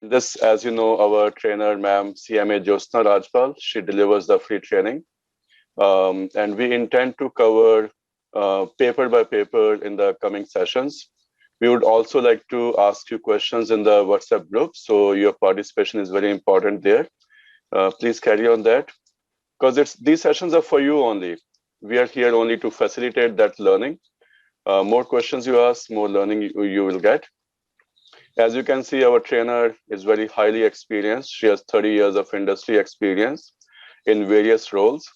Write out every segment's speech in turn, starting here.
This, as you know, our trainer, ma'am, CMA Josna Rajpal, she delivers the free training. And we intend to cover paper by paper in the coming sessions. We would also like to ask you questions in the WhatsApp group. So your participation is very important there. Please carry on that, because these sessions are for you only. We are here only to facilitate that learning. More questions you ask, more learning you will get. As you can see, our trainer is very highly experienced. She has 30 years of industry experience in various roles.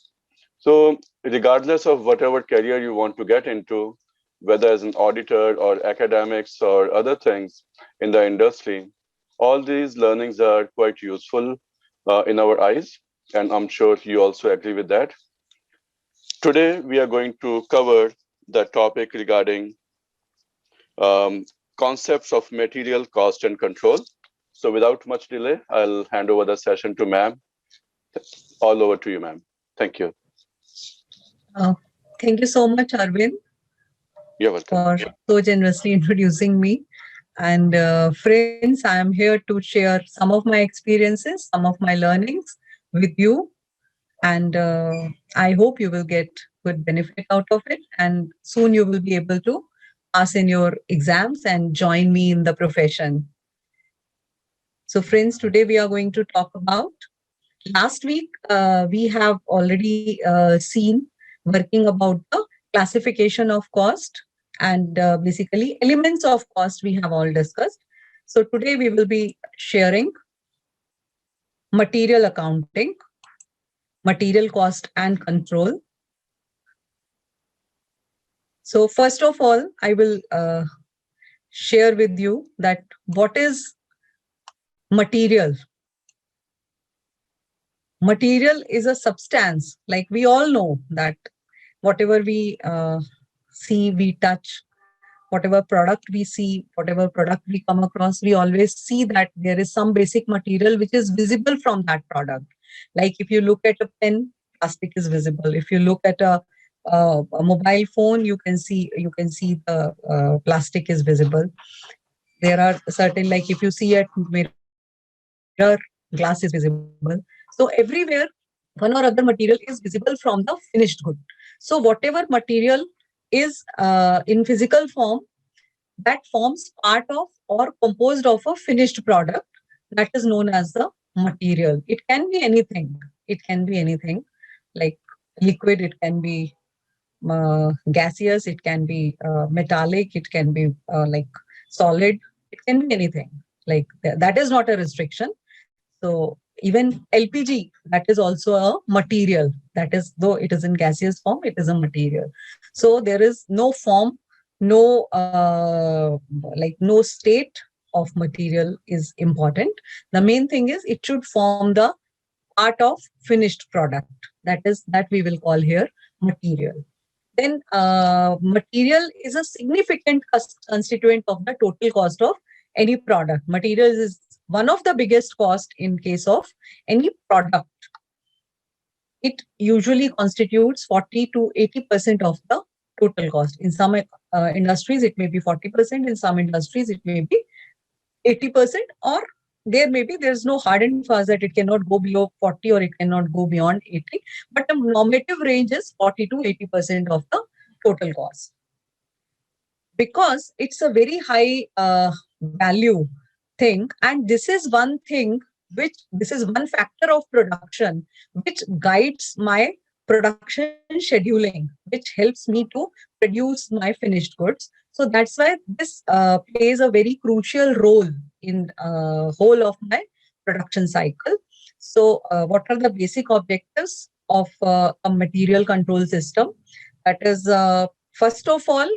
So regardless of whatever career you want to get into, whether as an auditor or academics or other things in the industry, all these learnings are quite useful in our eyes. And I'm sure you also agree with that. Today, we are going to cover the topic regarding concepts of material cost and control. So without much delay, I'll hand over the session to ma'am. All over to you, ma'am. Thank you. Thank you so much, Arvind. You're welcome. For so generously introducing me. And friends, I am here to share some of my experiences, some of my learnings with you. And I hope you will get good benefit out of it. And soon you will be able to pass in your exams and join me in the profession. So friends, today we are going to talk about, last week we have already seen working about the classification of cost, and basically elements of cost we have all discussed. So today we will be sharing material accounting, material cost and control. So first of all, I will share with you that what is material. Material is a substance, like we all know that whatever we see, we touch, whatever product we see, whatever product we come across, we always see that there is some basic material which is visible from that product. Like if you look at a pen, plastic is visible. If you look at a mobile phone, you can see the plastic is visible. There are certain, like if you see at mirror, glass is visible. So everywhere, one or other material is visible from the finished good. So whatever material is in physical form, that forms part of or composed of a finished product, that is known as the material. It can be anything. It can be anything like liquid, it can be gaseous, it can be metallic, it can be like solid, it can be anything. Like that is not a restriction. So even LPG, that is also a material. That is, though it is in gaseous form, it is a material. So there is no form, no like no state of material is important. The main thing is it should form the part of finished product. That we will call here material. Then material is a significant constituent of the total cost of any product. Materials is one of the biggest cost in case of any product. It usually constitutes 40 to 80% of the total cost. In some industries, it may be 40%. In some industries, it may be 80%, or there's no hard and fast that it cannot go below 40 or it cannot go beyond 80. But the normative range is 40 to 80% of the total cost. Because it's a very high value thing, and this is one factor of production which guides my production scheduling, which helps me to produce my finished goods. So that's why this plays a very crucial role in whole of my production cycle. So what are the basic objectives of a material control system? That is, first of all,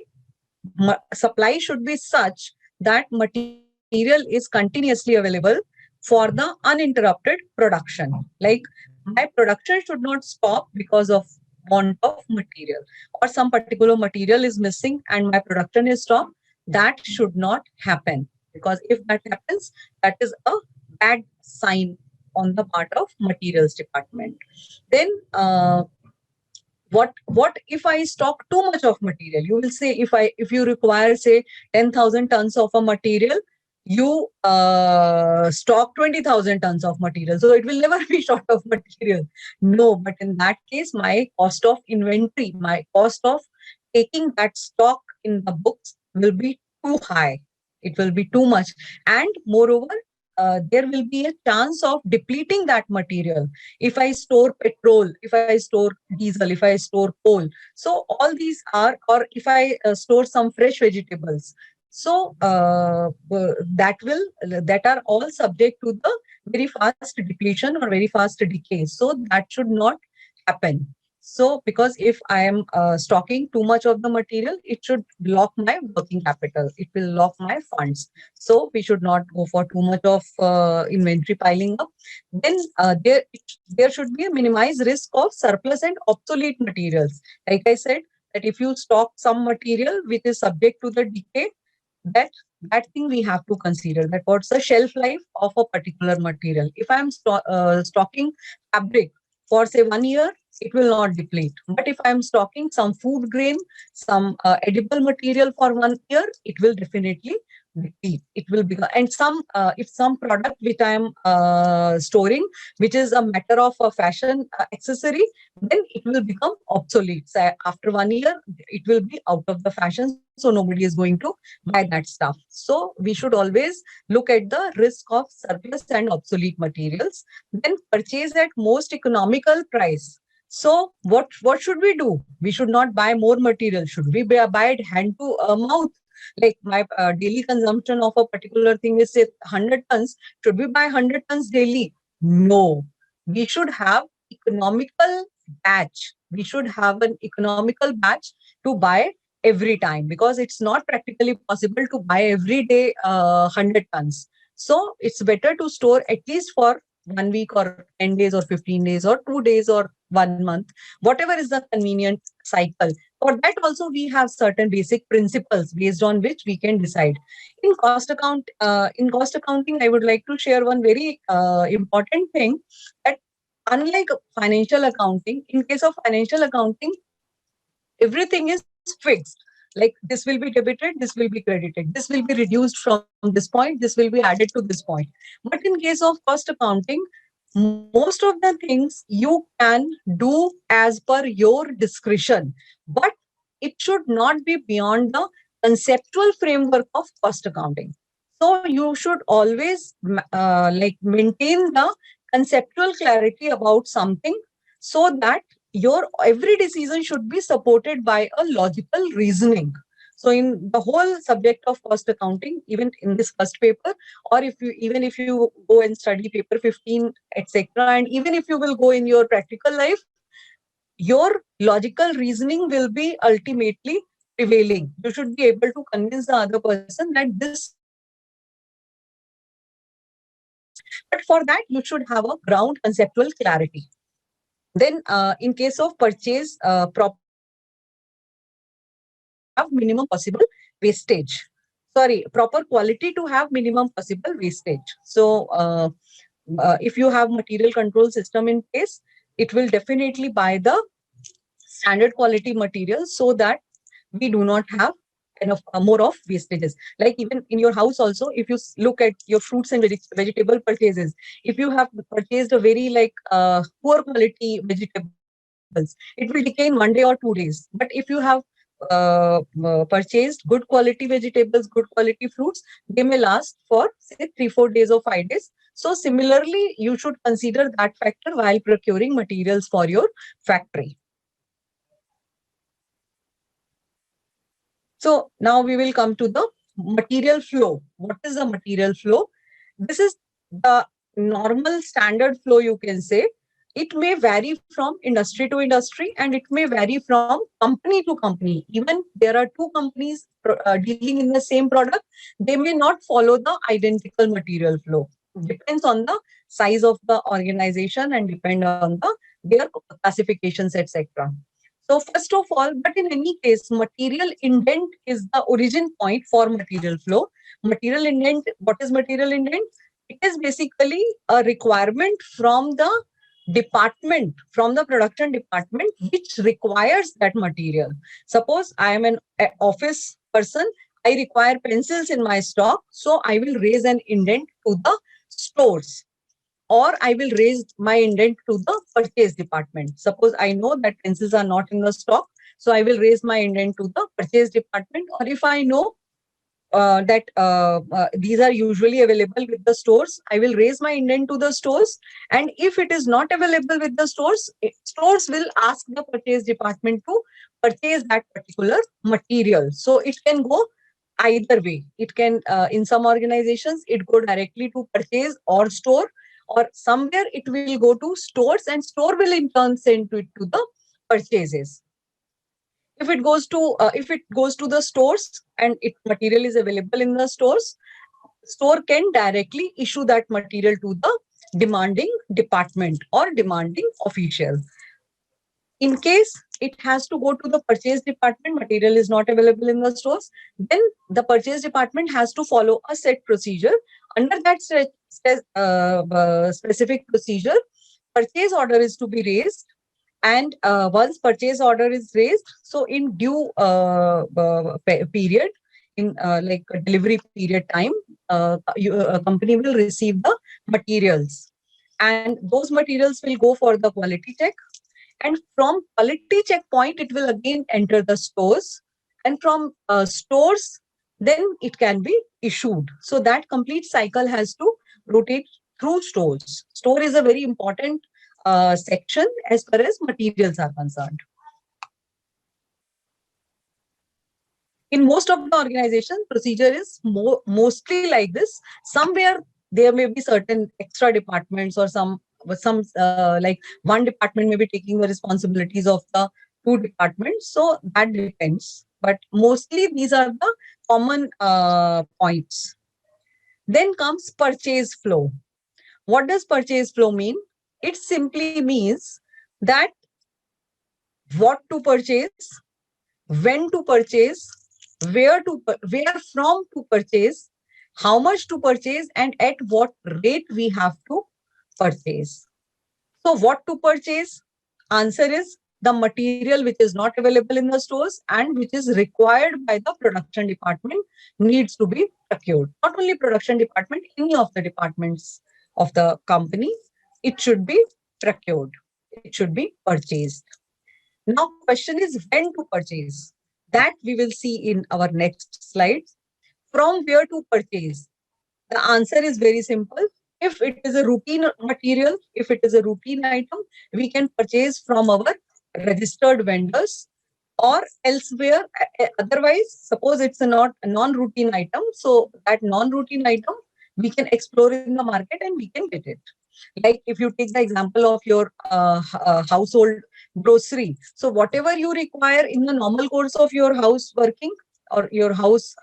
supply should be such that material is continuously available for the uninterrupted production. Like my production should not stop because of want of material, or some particular material is missing and my production is stopped. That should not happen, because if that happens, that is a bad sign on the part of materials department. Then what if I stock too much of material? You will say, if you require say 10,000 tons of a material, you stock 20,000 tons of material, so it will never be short of material. No, but in that case, my cost of inventory, my cost of taking that stock in the books will be too high. It will be too much. And moreover, there will be a chance of depleting that material. If I store petrol, if I store diesel, if I store coal, so all these are, or if I store some fresh vegetables, so that are all subject to the very fast depletion or very fast decay. So that should not happen. So because if I am stocking too much of the material, it should lock my working capital. It will lock my funds. So we should not go for too much of inventory piling up. Then there should be a minimized risk of surplus and obsolete materials. Like I said, that if you stock some material which is subject to the decay, that that thing we have to consider, that what's the shelf life of a particular material. If I'm stocking fabric for say 1 year, it will not deplete. But if I'm stocking some food grain, some edible material for 1 year, it will definitely deplete. It will become, and some if some product which I am storing, which is a matter of a fashion accessory, then it will become obsolete. So after 1 year, it will be out of the fashion, so nobody is going to buy that stuff. So we should always look at the risk of surplus and obsolete materials. Then purchase at most economical price. So what should we do? We should not buy more material. Should we buy it hand to mouth? Like my daily consumption of a particular thing is say 100 tons. Should we buy 100 tons daily? No. We should have economical batch. We should have an economical batch to buy every time, because it's not practically possible to buy every day 100 tons. So it's better to store at least for 1 week or 10 days or 15 days or 2 days or 1 month, whatever is the convenient cycle. For that also, we have certain basic principles based on which we can decide. In cost accounting, I would like to share one very important thing, that unlike financial accounting, in case of financial accounting, everything is fixed. Like this will be debited, this will be credited, this will be reduced from this point, this will be added to this point. But in case of cost accounting, most of the things you can do as per your discretion, but it should not be beyond the conceptual framework of cost accounting. So you should always like maintain the conceptual clarity about something, so that your every decision should be supported by a logical reasoning. So in the whole subject of cost accounting, even in this first paper, or if you even if you go and study paper 15, etc., and even if you will go in your practical life, your logical reasoning will be ultimately prevailing. You should be able to convince the other person that this is the right decision. But for that, you should have a ground conceptual clarity. Then, in case of purchase, proper quality to have minimum possible wastage. Sorry, proper quality to have minimum possible wastage. So, if you have material control system in place, it will definitely buy the standard quality materials, so that we do not have enough more of wastages. Like even in your house also, if you look at your fruits and vegetable purchases, if you have purchased a very like poor quality vegetables, it will decay in 1 day or 2 days. But if you have purchased good quality vegetables, good quality fruits, they may last for say 3-4 days or 5 days. So similarly, you should consider that factor while procuring materials for your factory. So now we will come to the material flow. What is the material flow? This is the normal standard flow, you can say. It may vary from industry to industry, and it may vary from company to company. Even there are two companies dealing in the same product, they may not follow the identical material flow. Depends on the size of the organization and depend on their classifications, etc. So first of all, but in any case, material indent is the origin point for material flow. Material indent, what is material indent? It is basically a requirement from the department, from the production department, which requires that material. Suppose I am an office person, I require pencils in my stock, so I will raise an indent to the stores, or I will raise my indent to the purchase department. Suppose I know that pencils are not in the stock, so I will raise my indent to the purchase department. Or if I know that these are usually available with the stores, I will raise my indent to the stores. And if it is not available with the stores, stores will ask the purchase department to purchase that particular material. So it can go either way. It can, in some organizations, it go directly to purchase or store, or somewhere it will go to stores and store will in turn send it to the purchases. If it goes to the stores and it material is available in the stores, store can directly issue that material to the demanding department or demanding official. In case it has to go to the purchase department, material is not available in the stores, then the purchase department has to follow a set procedure. Under that specific procedure, purchase order is to be raised. And once purchase order is raised, so in due period, in like a delivery period time, a company will receive the materials, and those materials will go for the quality check. And from quality check point, it will again enter the stores, and from stores, then it can be issued. So that complete cycle has to rotate through stores. Store is a very important section as far as materials are concerned. In most of the organizations, procedure is mostly like this. Somewhere there may be certain extra departments, or some like one department may be taking the responsibilities of the two departments. So that depends. But mostly these are the common points. Then comes purchase flow. What does purchase flow mean? It simply means that what to purchase, when to purchase, where from to purchase, how much to purchase, and at what rate we have to purchase. So what to purchase? Answer is the material which is not available in the stores and which is required by the production department needs to be procured. Not only production department, any of the departments of the company, it should be procured. It should be purchased. Now, question is when to purchase. That we will see in our next slides. From where to purchase? The answer is very simple. If it is a routine material, if it is a routine item, we can purchase from our registered vendors or elsewhere. Otherwise, suppose it's a non-routine item, so that non-routine item we can explore in the market and we can get it. Like if you take the example of your household grocery, so whatever you require in the normal course of your house working or your house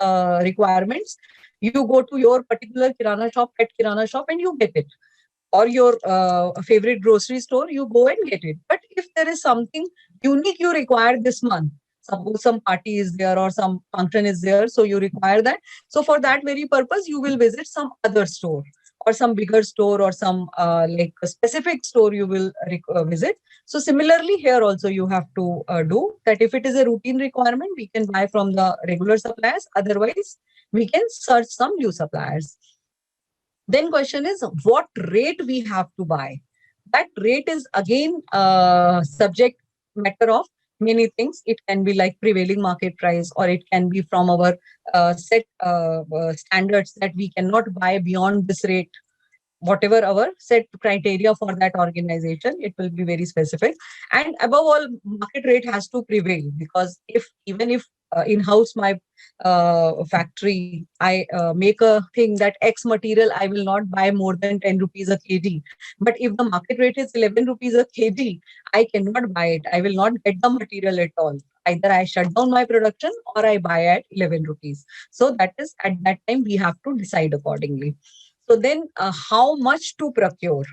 requirements, you go to your particular kirana shop, pet kirana shop, and you get it. Or your favorite grocery store, you go and get it. But if there is something unique you require this month, suppose some party is there or some function is there, so you require that. So for that very purpose, you will visit some other store or some bigger store or some like a specific store you will visit. So similarly here also you have to do that. If it is a routine requirement, we can buy from the regular suppliers. Otherwise, we can search some new suppliers. Then question is what rate we have to buy. That rate is again subject matter of many things. It can be like prevailing market price, or it can be from our set standards that we cannot buy beyond this rate. Whatever our set criteria for that organization, it will be very specific. And above all, market rate has to prevail, because even if in-house my factory, I make a thing that X material I will not buy more than 10 rupees a kg. But if the market rate is 11 rupees a kg, I cannot buy it. I will not get the material at all. Either I shut down my production or I buy at 11 rupees. So that is, at that time, we have to decide accordingly. So then how much to procure?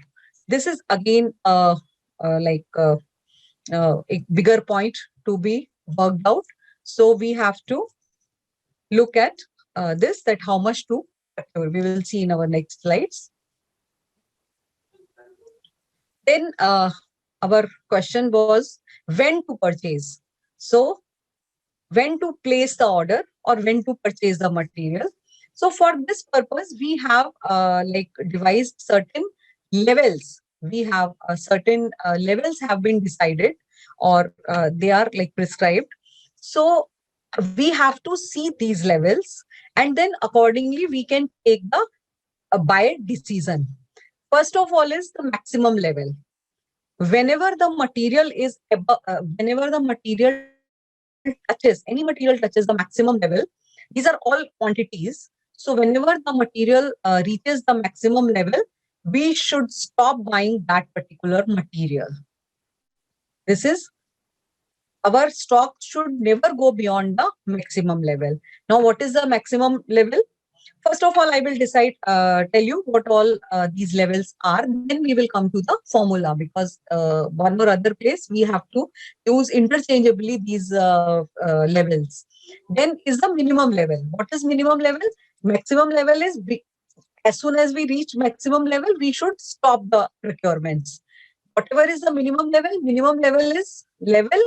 This is again like a bigger point to be worked out. So we have to look at this, that how much to procure. We will see in our next slides. Then our question was when to purchase. So when to place the order or when to purchase the material. So for this purpose, we have like devised certain levels. We have certain levels have been decided, or they are like prescribed. So we have to see these levels, and then accordingly we can take the buy decision. First of all is the maximum level. Whenever the material is whenever the material touches, any material touches the maximum level, these are all quantities. So whenever the material reaches the maximum level, we should stop buying that particular material. This is, our stock should never go beyond the maximum level. Now, what is the maximum level? First of all, I will tell you what all these levels are. Then we will come to the formula, because one or other place we have to use interchangeably these levels. Then is the minimum level. What is minimum level? Maximum level is as soon as we reach maximum level, we should stop the procurements. Whatever is the minimum level is level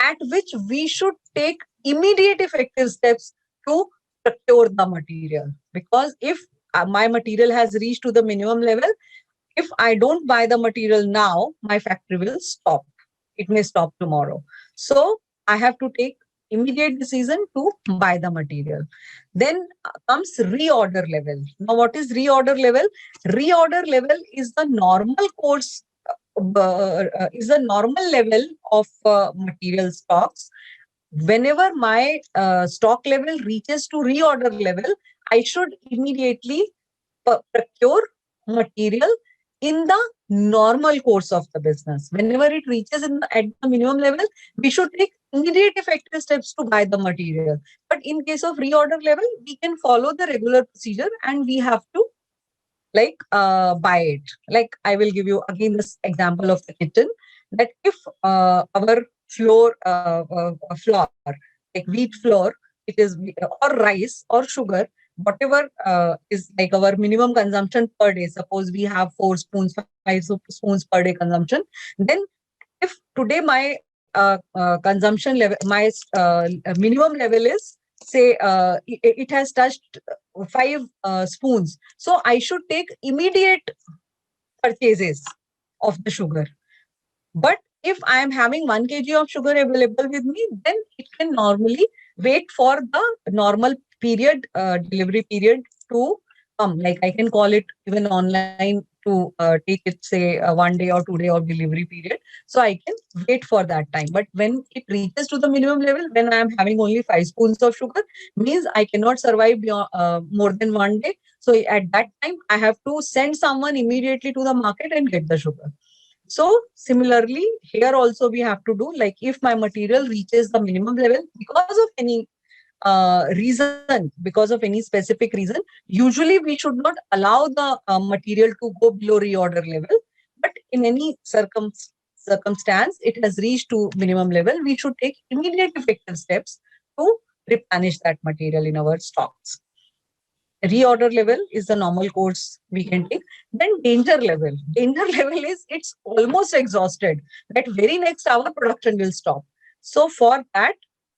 at which we should take immediate effective steps to procure the material. Because if my material has reached to the minimum level, if I don't buy the material now, my factory will stop. It may stop tomorrow. So I have to take immediate decision to buy the material. Then comes reorder level. Now, what is reorder level? Reorder level is the normal course, is the normal level of material stocks. Whenever my stock level reaches to reorder level, I should immediately procure material in the normal course of the business. Whenever it reaches at the minimum level, we should take immediate effective steps to buy the material. But in case of reorder level, we can follow the regular procedure and we have to buy it. Like, I will give you again this example of the kitchen, that if our flour, like wheat flour, it is, or rice or sugar, whatever is like our minimum consumption per day. Suppose we have 4 spoons, 5 spoons per day consumption. Then if today my consumption level, my minimum level is, say, it has touched 5 spoons. So I should take immediate purchases of the sugar. But if I am having 1 kg of sugar available with me, then it can normally wait for the normal period, delivery period to come. Like, I can call it even online to take it, say, 1 day or 2 day of delivery period. So I can wait for that time. But when it reaches to the minimum level, when I am having only 5 spoons of sugar, means I cannot survive beyond, more than 1 day. So at that time, I have to send someone immediately to the market and get the sugar. So similarly, here also we have to do, like, if my material reaches the minimum level because of any reason, because of any specific reason, usually we should not allow the material to go below reorder level. But in any circumstance, it has reached to minimum level, we should take immediate effective steps to replenish that material in our stocks. Reorder level is the normal course we can take. Then danger level. Danger level is, it's almost exhausted. That very next hour production will stop. So for that,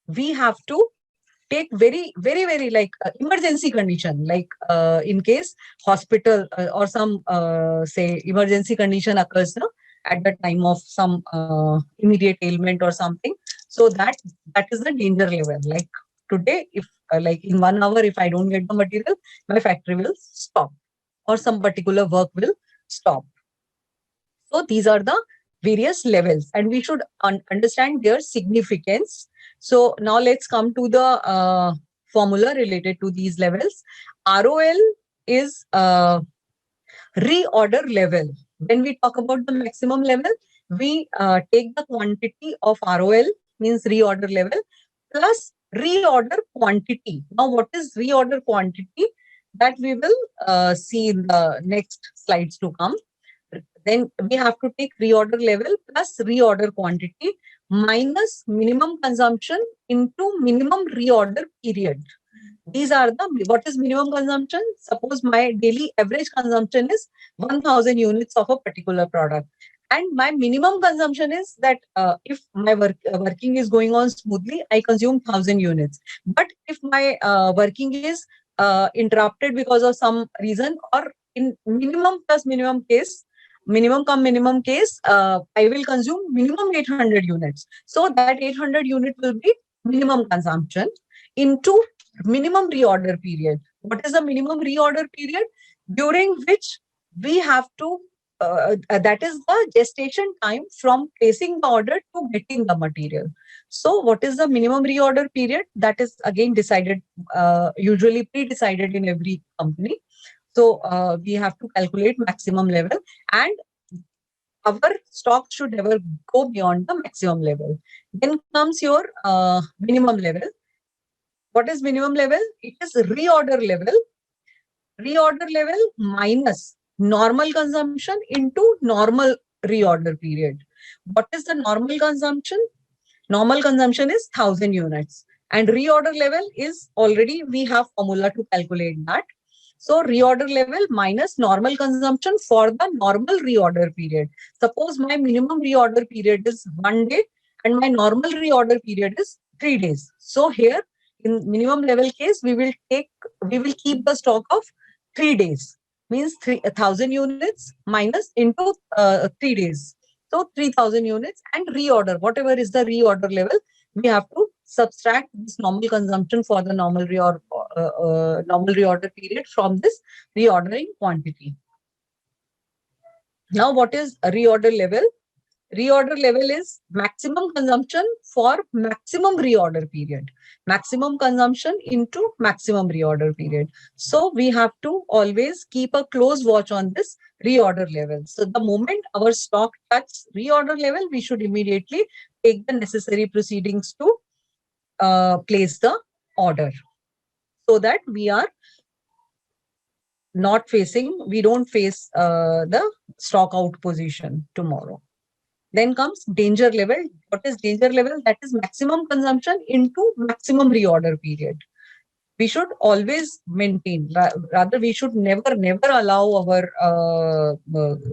we have to take very like emergency condition, like in case hospital or some say emergency condition occurs at the time of some immediate ailment or something. So that is the danger level. Like today, if like in 1 hour, if I don't get the material, my factory will stop or some particular work will stop. So these are the various levels and we should understand their significance. So now let's come to the formula related to these levels. ROL is reorder level. When we talk about the maximum level, we take the quantity of ROL, means reorder level, plus reorder quantity. Now, what is reorder quantity? That we will see in the next slides to come. Then we have to take reorder level plus reorder quantity minus minimum consumption into minimum reorder period. These are the, what is minimum consumption? Suppose my daily average consumption is 1000 units of a particular product. And my minimum consumption is that if my working is going on smoothly, I consume 1,000 units. But if my working is interrupted because of some reason, or in minimum plus minimum case, minimum come minimum case, I will consume minimum 800 units. So that 800 unit will be minimum consumption into minimum reorder period. What is the minimum reorder period? During which we have to that is the gestation time from placing the order to getting the material. So what is the minimum reorder period? That is again decided, usually pre-decided in every company. So we have to calculate maximum level, and our stock should never go beyond the maximum level. Then comes your minimum level. What is minimum level? It is reorder level. Reorder level minus normal consumption into normal reorder period. What is the normal consumption? Normal consumption is 1,000 units. And reorder level is already, we have formula to calculate that. So reorder level minus normal consumption for the normal reorder period. Suppose my minimum reorder period is 1 day and my normal reorder period is 3 days. So here in minimum level case, we will keep the stock of 3 days, means 1,000 units minus into 3 days. So 3,000 units, and reorder, whatever is the reorder level, we have to subtract this normal consumption for the normal reorder period from this reordering quantity. Now, what is a reorder level? Reorder level is maximum consumption for maximum reorder period. Maximum consumption into maximum reorder period. So we have to always keep a close watch on this reorder level. So the moment our stock touches reorder level, we should immediately take the necessary proceedings to place the order, so that we are not we don't face the stock out position tomorrow. Then comes danger level. What is danger level? That is maximum consumption into maximum reorder period. We should always maintain, rather we should never allow our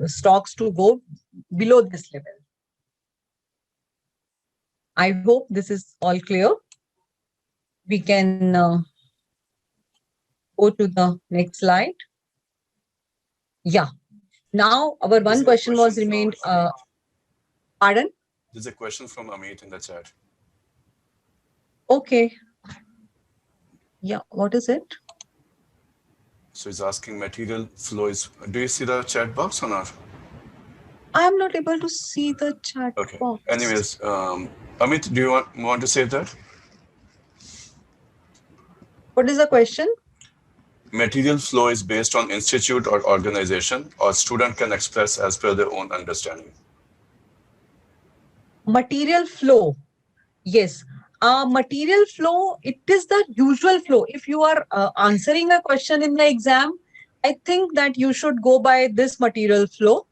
stocks to go below this level. I hope this is all clear. We can go to the next slide. Yeah. Now our one question was remained. Pardon? There's a question from Amit in the chat. Okay. Yeah, what is it? So he's asking material flow is. Do you see the chat box or not? I am not able to see the chat box. Anyways, Amit, do you want to say that? What is the question? Material flow is based on institute or organization, or student can express as per their own understanding. Material flow. Yes. Material flow, it is the usual flow. If you are answering a question in the exam, I think that you should go by this material flow.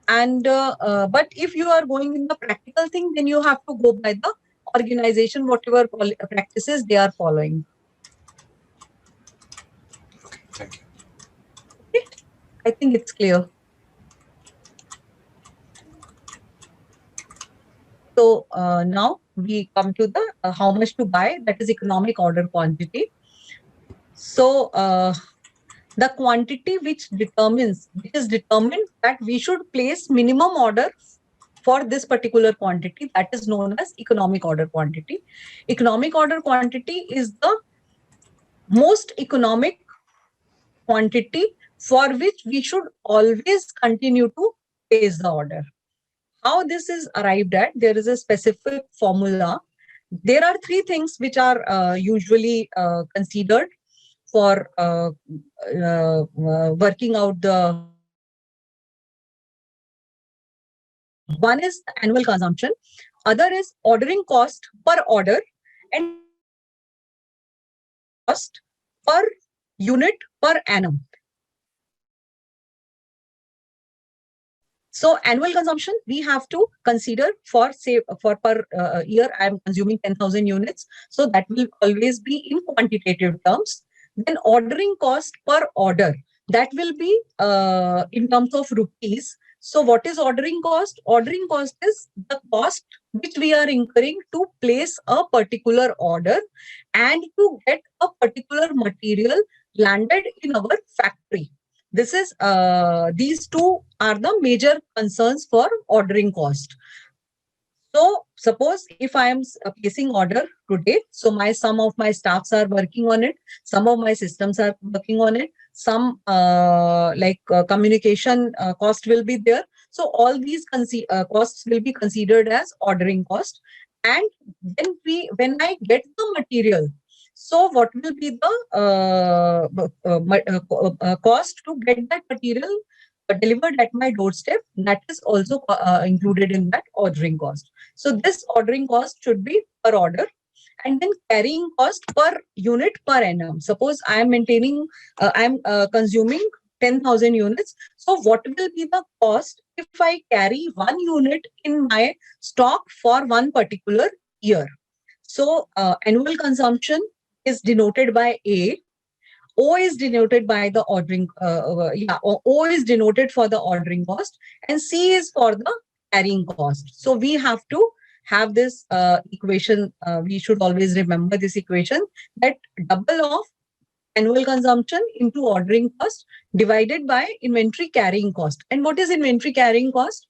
And but if you are going in the practical thing, then you have to go by the organization, whatever practices they are following. Okay, thank you. Okay. I think it's clear. So now we come to the how much to buy, that is economic order quantity. So the quantity which is determined that we should place minimum order for this particular quantity, that is known as economic order quantity. Economic order quantity is the most economic quantity for which we should always continue to place the order. How this is arrived at, there is a specific formula. There are three things which are usually considered for working out the. One is annual consumption, other is ordering cost per order, and cost per unit per annum. So annual consumption, we have to consider for, say, for per year, I am consuming 10,000 units. So that will always be in quantitative terms. Then ordering cost per order, that will be in terms of rupees. So what is ordering cost? Ordering cost is the cost which we are incurring to place a particular order and to get a particular material landed in our factory. This is these two are the major concerns for ordering cost. So suppose if I am placing order today, so some of my staffs are working on it, some of my systems are working on it, some communication cost will be there. So all these costs will be considered as ordering cost. And when I get the material, so what will be the cost to get that material delivered at my doorstep? That is also included in that ordering cost. So this ordering cost should be per order, and then carrying cost per unit per annum. Suppose I am consuming 10,000 units. So what will be the cost if I carry 1 unit in my stock for one particular year? So annual consumption is denoted by A. O is denoted by the ordering, O is denoted for the ordering cost, and C is for the carrying cost. So we have to have this equation. We should always remember this equation, that double of annual consumption into ordering cost divided by inventory carrying cost. And what is inventory carrying cost?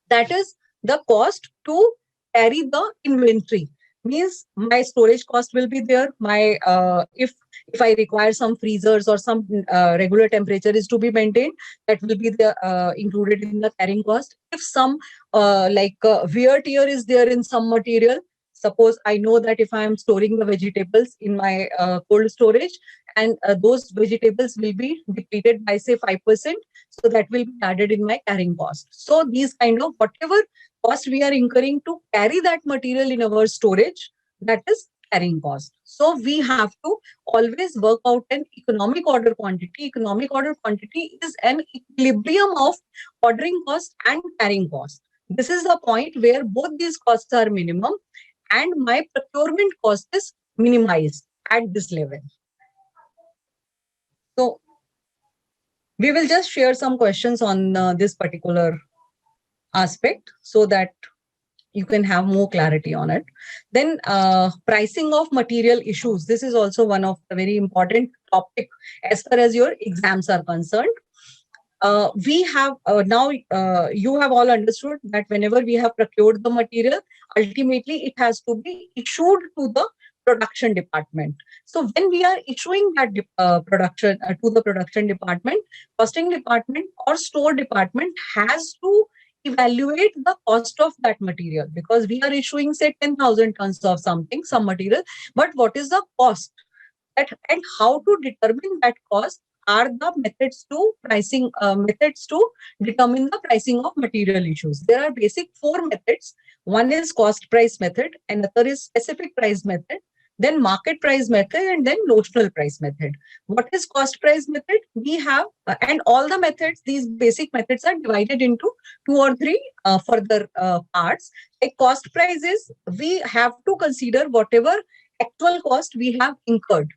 That is the cost to carry the inventory. Means my storage cost will be there. My if I require some freezers or some regular temperature is to be maintained, that will be included in the carrying cost. If some wear tear is there in some material, suppose I know that if I am storing the vegetables in my cold storage, and those vegetables will be depleted by say 5%, so that will be added in my carrying cost. So these kind of whatever cost we are incurring to carry that material in our storage, that is carrying cost. So we have to always work out an economic order quantity. Economic order quantity is an equilibrium of ordering cost and carrying cost. This is the point where both these costs are minimum and my procurement cost is minimized at this level. So we will just share some questions on this particular aspect so that you can have more clarity on it. Then pricing of material issues. This is also one of the very important topic as far as your exams are concerned. We have now you have all understood that whenever we have procured the material, ultimately it has to be issued to the production department. So when we are issuing that production to the production department, costing department or store department has to evaluate the cost of that material, because we are issuing say 10,000 tons of some material, but what is the cost and how to determine that cost are the methods to pricing methods to determine the pricing of material issues. There are basic 4 methods. One is cost price method, another is specific price method, then market price method, and then notional price method. What is cost price method? We have and all the methods, these basic methods are divided into 2 or 3 further parts. Like cost price is we have to consider whatever actual cost we have incurred.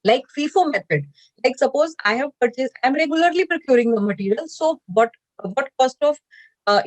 Like FIFO method, like suppose I have purchased, I'm regularly procuring the material. So what cost of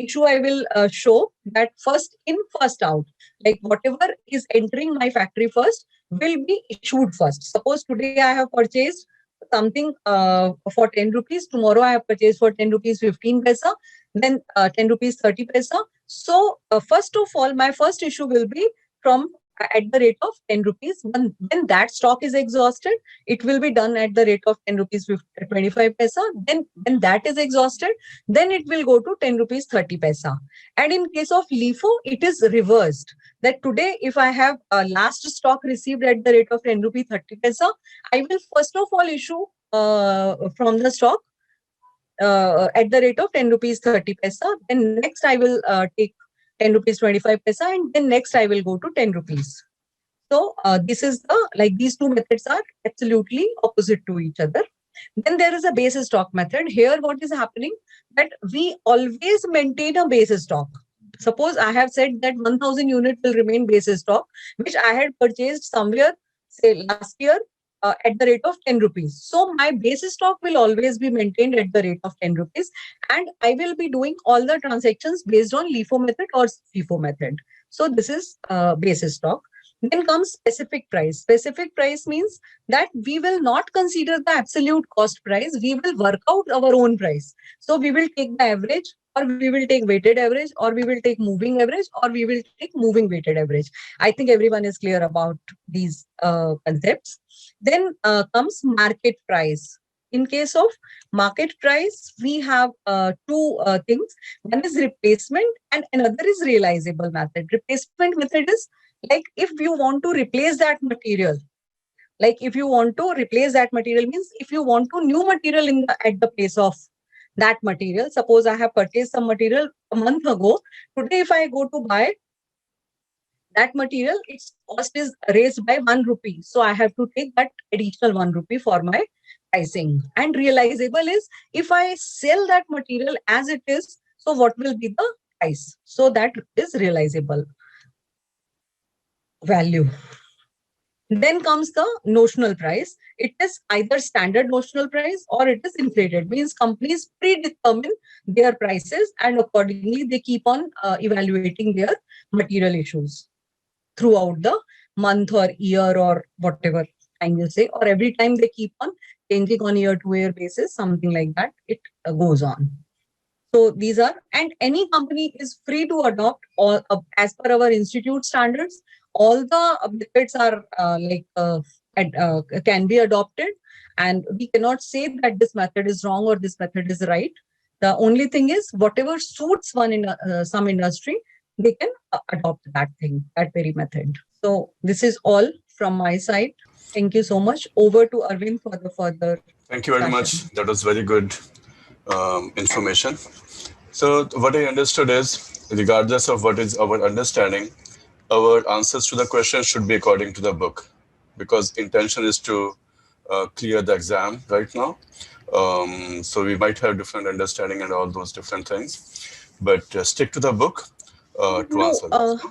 issue I will show that first in, first out. Like whatever is entering my factory first will be issued first. Suppose today I have purchased something for 10 rupees. Tomorrow I have purchased for 10 rupees 15 paisa, then 10 rupees 30 paisa. So first of all, my first issue will be from at the rate of 10 rupees. When that stock is exhausted, it will be done at the rate of 10 rupees 25 paisa. Then when that is exhausted, then it will go to 10 rupees 30 paisa. And in case of LIFO, it is reversed. That today, if I have a last stock received at the rate of 10 rupees 30 paisa, I will first of all issue from the stock at the rate of 10 rupees 30 paisa. Then next I will take 10 rupees 25 paisa, and then next I will go to 10 rupees. So this is these 2 methods are absolutely opposite to each other. Then there is a base stock method. Here what is happening, that we always maintain a base stock. Suppose I have said that 1,000 units will remain base stock, which I had purchased somewhere say last year at the rate of 10 rupees. So my base stock will always be maintained at the rate of 10 rupees. And I will be doing all the transactions based on LIFO method or FIFO method. So this is base stock. Then comes specific price. Specific price means that we will not consider the absolute cost price. We will work out our own price. So we will take the average, or we will take weighted average, or we will take moving average, or we will take moving weighted average. I think everyone is clear about these concepts. Then comes market price. In case of market price, we have two things. One is replacement and another is realizable method. Replacement method is like if you want to replace that material, means if you want to new material at the place of that material. Suppose I have purchased some material a month ago. Today, if I go to buy that material, its cost is raised by 1 rupee. So I have to take that additional 1 rupee for my pricing. And realizable is if I sell that material as it is, so what will be the price? So that is realizable value. Then comes the notional price. It is either standard notional price or it is inflated. Means companies predetermine their prices and accordingly they keep on evaluating their material issues throughout the month or year or whatever time you say, or every time they keep on changing on year-to-year basis, something like that. It goes on. So these are, and any company is free to adopt all as per our institute standards. All the methods are can be adopted, and we cannot say that this method is wrong or this method is right. The only thing is whatever suits one in some industry, they can adopt that thing, that very method. So this is all from my side. Thank you so much. Over to Arvind for the further. Thank you very much. That was very good information. So what I understood is, regardless of what is our understanding, our answers to the question should be according to the book, because intention is to clear the exam right now. So we might have different understanding and all those different things, but stick to the book to answer this.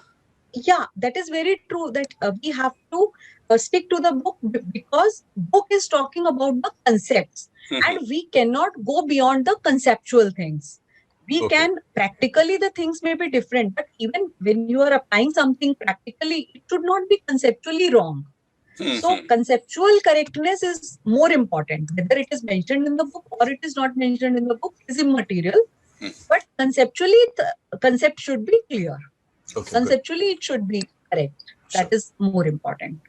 Yeah, that is very true, that we have to stick to the book because book is talking about the concepts and we cannot go beyond the conceptual things. We can practically, the things may be different, but even when you are applying something practically, it should not be conceptually wrong. So conceptual correctness is more important. Whether it is mentioned in the book or it is not mentioned in the book is immaterial. But conceptually, the concept should be clear. Conceptually, it should be correct. That is more important.